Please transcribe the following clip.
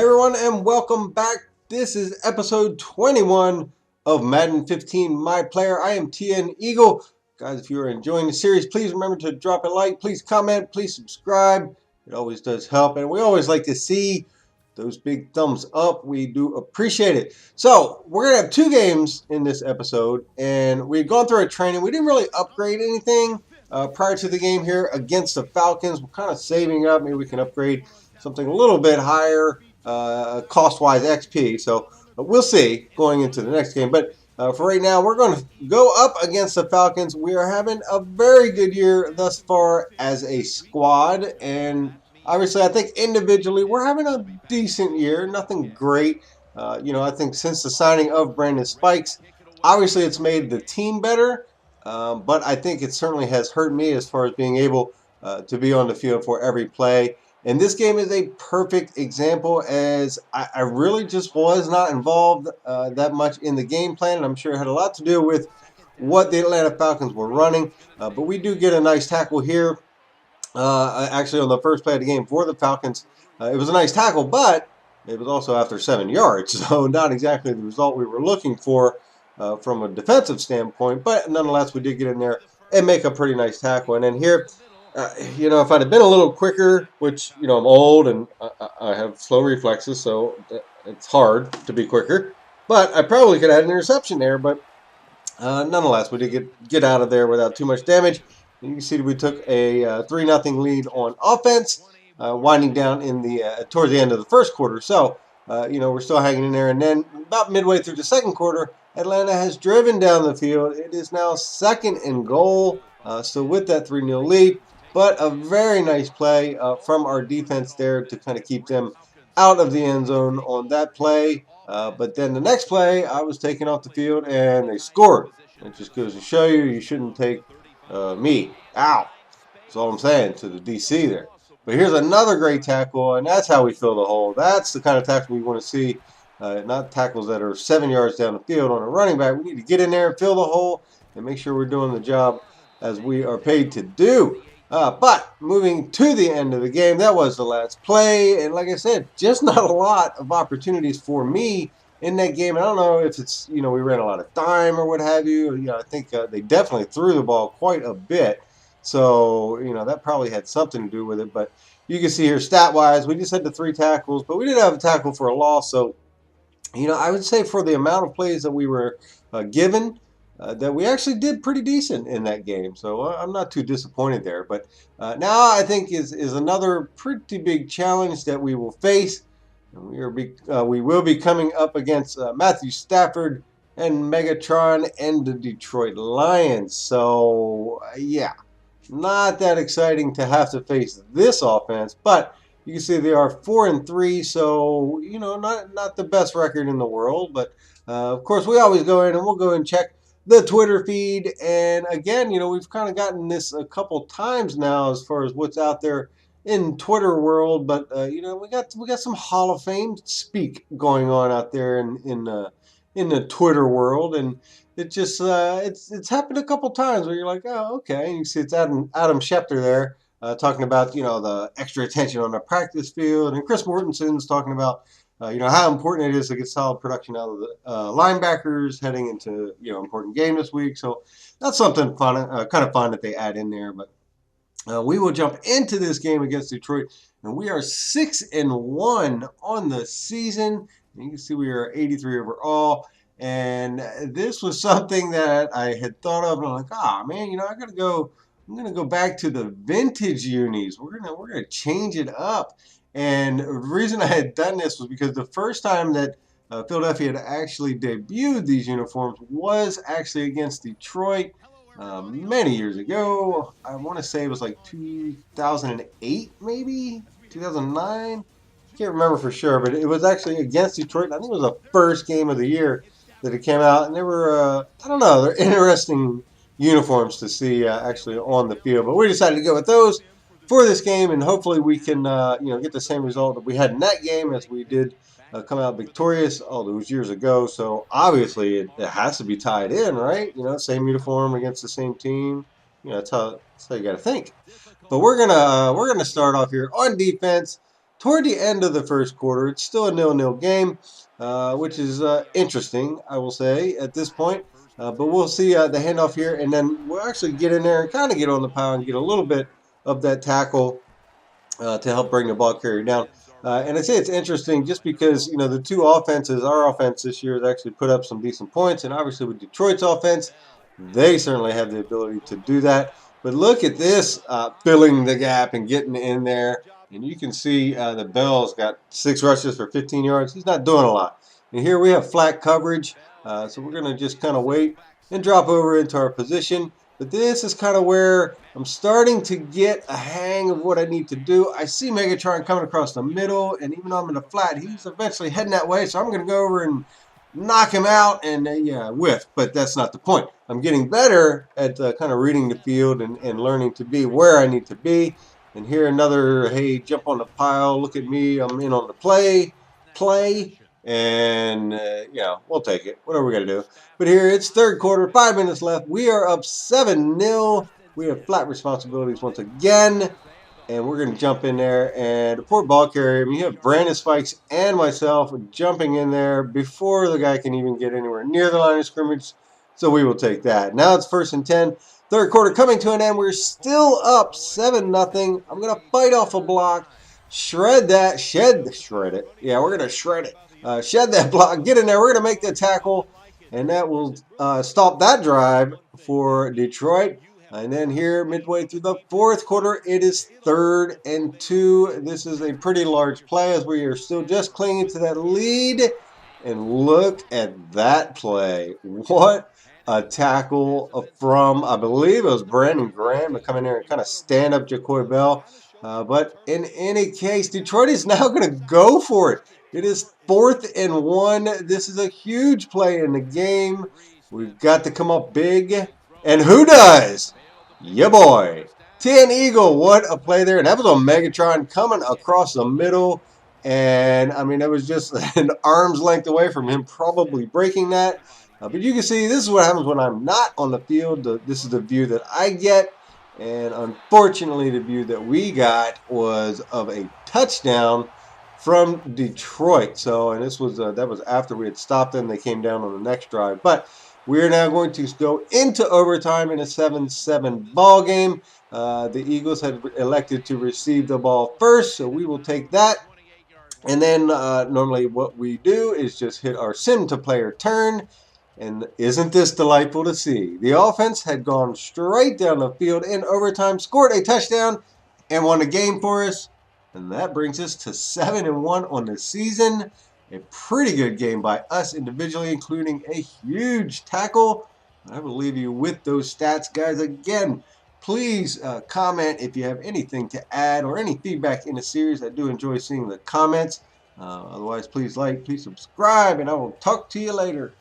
Hey everyone, and welcome back. This is episode 21 of Madden 15 My Player. I am TN Eagle. Guys, if you are enjoying the series, please remember to drop a like, please comment, please subscribe. It always does help, and we always like to see those big thumbs up. We do appreciate it. So, we're going to have two games in this episode, and we've gone through our training. We didn't really upgrade anything prior to the game here against the Falcons. We're kind of saving up. Maybe we can upgrade something a little bit higher cost-wise XP. So we'll see going into the next game. But for right now, we're going to go up against the Falcons. We are having a very good year thus far as a squad. And obviously, I think individually, we're having a decent year. Nothing great. I think since the signing of Brandon Spikes, obviously it's made the team better. But I think it certainly has hurt me as far as being able to be on the field for every play. And this game is a perfect example, as I really just was not involved that much in the game plan. And I'm sure it had a lot to do with what the Atlanta Falcons were running. But we do get a nice tackle here, actually on the first play of the game for the Falcons. It was a nice tackle, but it was also after 7 yards. So not exactly the result we were looking for from a defensive standpoint. But nonetheless, we did get in there and make a pretty nice tackle. And then here, if I'd have been a little quicker, which, I'm old and I have slow reflexes, so it's hard to be quicker. But I probably could have had an interception there, but nonetheless, we did get out of there without too much damage. And you can see we took a 3-0 lead on offense, winding down in the towards the end of the first quarter. So, we're still hanging in there. And then about midway through the second quarter, Atlanta has driven down the field. It is now 2nd and goal, still with that 3-0 lead. But a very nice play from our defense there to kind of keep them out of the end zone on that play. But then the next play, I was taken off the field and they scored. It just goes to show you shouldn't take me out. That's all I'm saying to the DC there. But here's another great tackle, and that's how we fill the hole. That's the kind of tackle we want to see, not tackles that are 7 yards down the field on a running back. We need to get in there and fill the hole and make sure we're doing the job as we are paid to do. But moving to the end of the game, that was the last play. And like I said, just not a lot of opportunities for me in that game. And I don't know if it's, we ran a lot of time or what have you. I think they definitely threw the ball quite a bit. So, that probably had something to do with it. But you can see here, stat-wise, we just had the 3 tackles. But we did have a tackle for a loss. So, I would say for the amount of plays that we were given, that we actually did pretty decent in that game. So I'm not too disappointed there. But now I think is another pretty big challenge that we will face. And we will be coming up against Matthew Stafford and Megatron and the Detroit Lions. So, yeah, not that exciting to have to face this offense. But you can see they are 4-3, so, not the best record in the world. But, of course, we always go in and we'll go and check the Twitter feed. And again, we've kind of gotten this a couple times now as far as what's out there in Twitter world. But, we got some Hall of Fame speak going on out there in the Twitter world. And it just, it's happened a couple times where you're like, oh, okay. And you see it's Adam Schefter there talking about, the extra attention on the practice field. And Chris Mortensen's talking about, how important it is to get solid production out of the linebackers heading into, important game this week. So that's something fun, kind of fun that they add in there. But we will jump into this game against Detroit, and we are 6-1 on the season. And you can see we are 83 overall. And this was something that I had thought of, and I'm like, man, I'm gonna go back to the vintage unis. We're gonna change it up. And the reason I had done this was because the first time that Philadelphia had actually debuted these uniforms was actually against Detroit many years ago. I want to say it was like 2008, maybe 2009. I can't remember for sure, but it was actually against Detroit. I think it was the first game of the year that it came out, and they were, they're interesting uniforms to see actually on the field. But we decided to go with those for this game, and hopefully we can, get the same result that we had in that game as we did come out victorious all those years ago. So obviously it has to be tied in, right? Same uniform against the same team. That's how you got to think. But we're gonna start off here on defense. toward the end of the first quarter. It's still a 0-0 game, which is interesting, I will say, at this point. But we'll see the handoff here, and then we'll actually get in there and kind of get on the pile and get a little bit of that tackle to help bring the ball carrier down. And I say it's interesting just because, the two offenses, our offense this year has actually put up some decent points. And obviously with Detroit's offense, they certainly have the ability to do that. But look at this, filling the gap and getting in there. And you can see the Bell's got 6 rushes for 15 yards. He's not doing a lot. And here we have flat coverage. So we're going to just kind of wait and drop over into our position. But this is kind of where I'm starting to get a hang of what I need to do. I see Megatron coming across the middle, and even though I'm in the flat, he's eventually heading that way. So I'm going to go over and knock him out and, whiff. But that's not the point. I'm getting better at kind of reading the field and learning to be where I need to be. And here another, hey, jump on the pile. Look at me. I'm in on the play. And, we'll take it. Whatever we got to do. But here, it's third quarter, 5 minutes left. We are up 7-0. We have flat responsibilities once again. And we're going to jump in there. And the poor ball carrier, you have Brandon Spikes and myself jumping in there before the guy can even get anywhere near the line of scrimmage. So we will take that. Now it's 1st and 10. Third quarter coming to an end. We're still up 7-0. I'm going to fight off a block. Shred it. Yeah, we're going to shred it. Shed that block, get in there. We're going to make the tackle, and that will stop that drive for Detroit. And then here, midway through the fourth quarter, it is 3rd and 2. This is a pretty large play as we are still just clinging to that lead. And look at that play. What a tackle from, I believe it was Brandon Graham to come in there and kind of stand up Jacoy Bell. But in any case, Detroit is now going to go for it. It is 4th and 1. This is a huge play in the game. We've got to come up big. And who does? Yeah, boy. 10 Eagle. What a play there. And that was on Megatron coming across the middle. And, it was just an arm's length away from him probably breaking that. But you can see this is what happens when I'm not on the field. This is the view that I get. And unfortunately, the view that we got was of a touchdown from Detroit. So, and this was that was after we had stopped them. They came down on the next drive. But we are now going to go into overtime in a 7-7 ball game. The Eagles had elected to receive the ball first, so we will take that. And then normally what we do is just hit our sim to player turn. And isn't this delightful to see? The offense had gone straight down the field in overtime, scored a touchdown, and won the game for us. And that brings us to 7-1 on the season. A pretty good game by us individually, including a huge tackle. I will leave you with those stats, guys. Again, please comment if you have anything to add or any feedback in the series. I do enjoy seeing the comments. Otherwise, please like, please subscribe, and I will talk to you later.